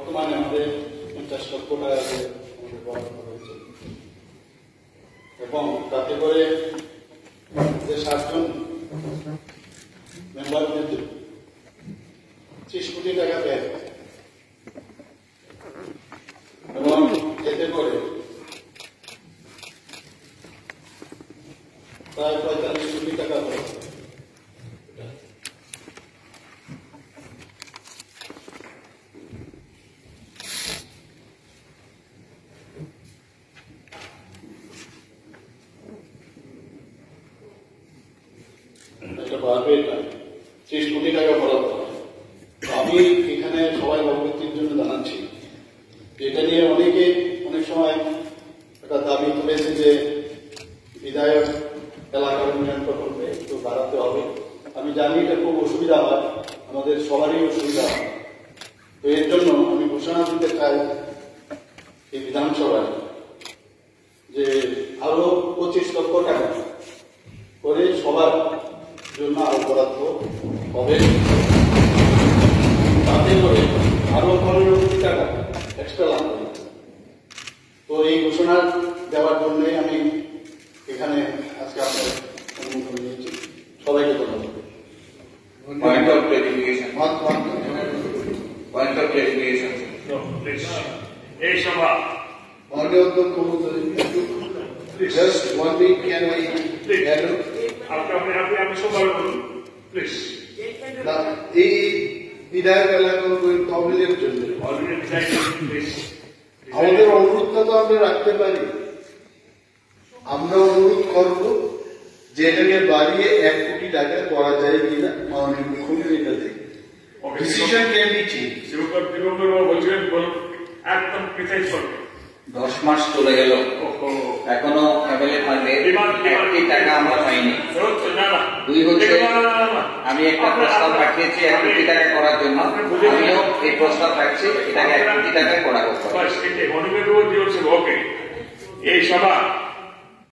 বর্তমানে আমাদের 50 লক্ষ টাকা আমাদের বরাদ্দ হয়েছে এবং তাতে করে যে 7 জন মেম্বারদের 30 কোটি টাকা দেয় এবং এতে করে প্রায় 45 কোটি টাকা খরচ। এটা বাড়বে, এটা 30 কোটি টাকা বরাদ্দ। আমি এখানে সবাই অবগতির জন্য জানাচ্ছি, এটা নিয়ে অনেকে অনেক সময় একটা দাবি তুলেছে যে বিধায়ক এলাকার উন্নয়ন প্রকল্পে একটু বাড়াতে হবে। আমি জানি এটা খুব অসুবিধা হয়, আমাদের সবারই অসুবিধা হয়। তো এর জন্য আমি ঘোষণা দিতে চাই এই বিধানসভায় যে আরো 25 লক্ষ টাকা করে সবার জন্য আরো বরাদ্দ হবে, তাতে করে আরো 15 কোটি টাকা এক্সট্রা লাগবে। তো এই ঘোষণা দেওয়ার জন্যই আমি এখানে আজকে আপনার অনুমোদন নিয়েছি। সবাইকে ধন্যবাদ। Point of clarification. Point of clarification. No, please. এই সভা just one week can I আপনি সভা বলুন প্লিজ। এই বিধায়ক এলাকার তহবিলের জন্য আমাদের অনুরোধটা তো আমরা রাখতে পারি। আমরা অনুরোধ করব যে এটাকে বাড়িয়ে 1 কোটি টাকা করা যায় কিনা মাননীয় মুখ্যমন্ত্রী এটা দেখে ডিসিশন ক্যান বি চেঞ্জ। বলছিলেন একদম প্রিসাইজ করবে। 10 মাস চলে গেল, এখনো ফ্যামিলি ফান্ডে 1 কোটি টাকা আমরা পাইনি। 2 হচ্ছে আমি একটা প্রস্তাব পাঠিয়েছি 1 কোটি টাকা করার জন্য, আমিও এই প্রস্তাব রাখছি এটাকে 1 কোটি টাকা করা হোক। এই সভা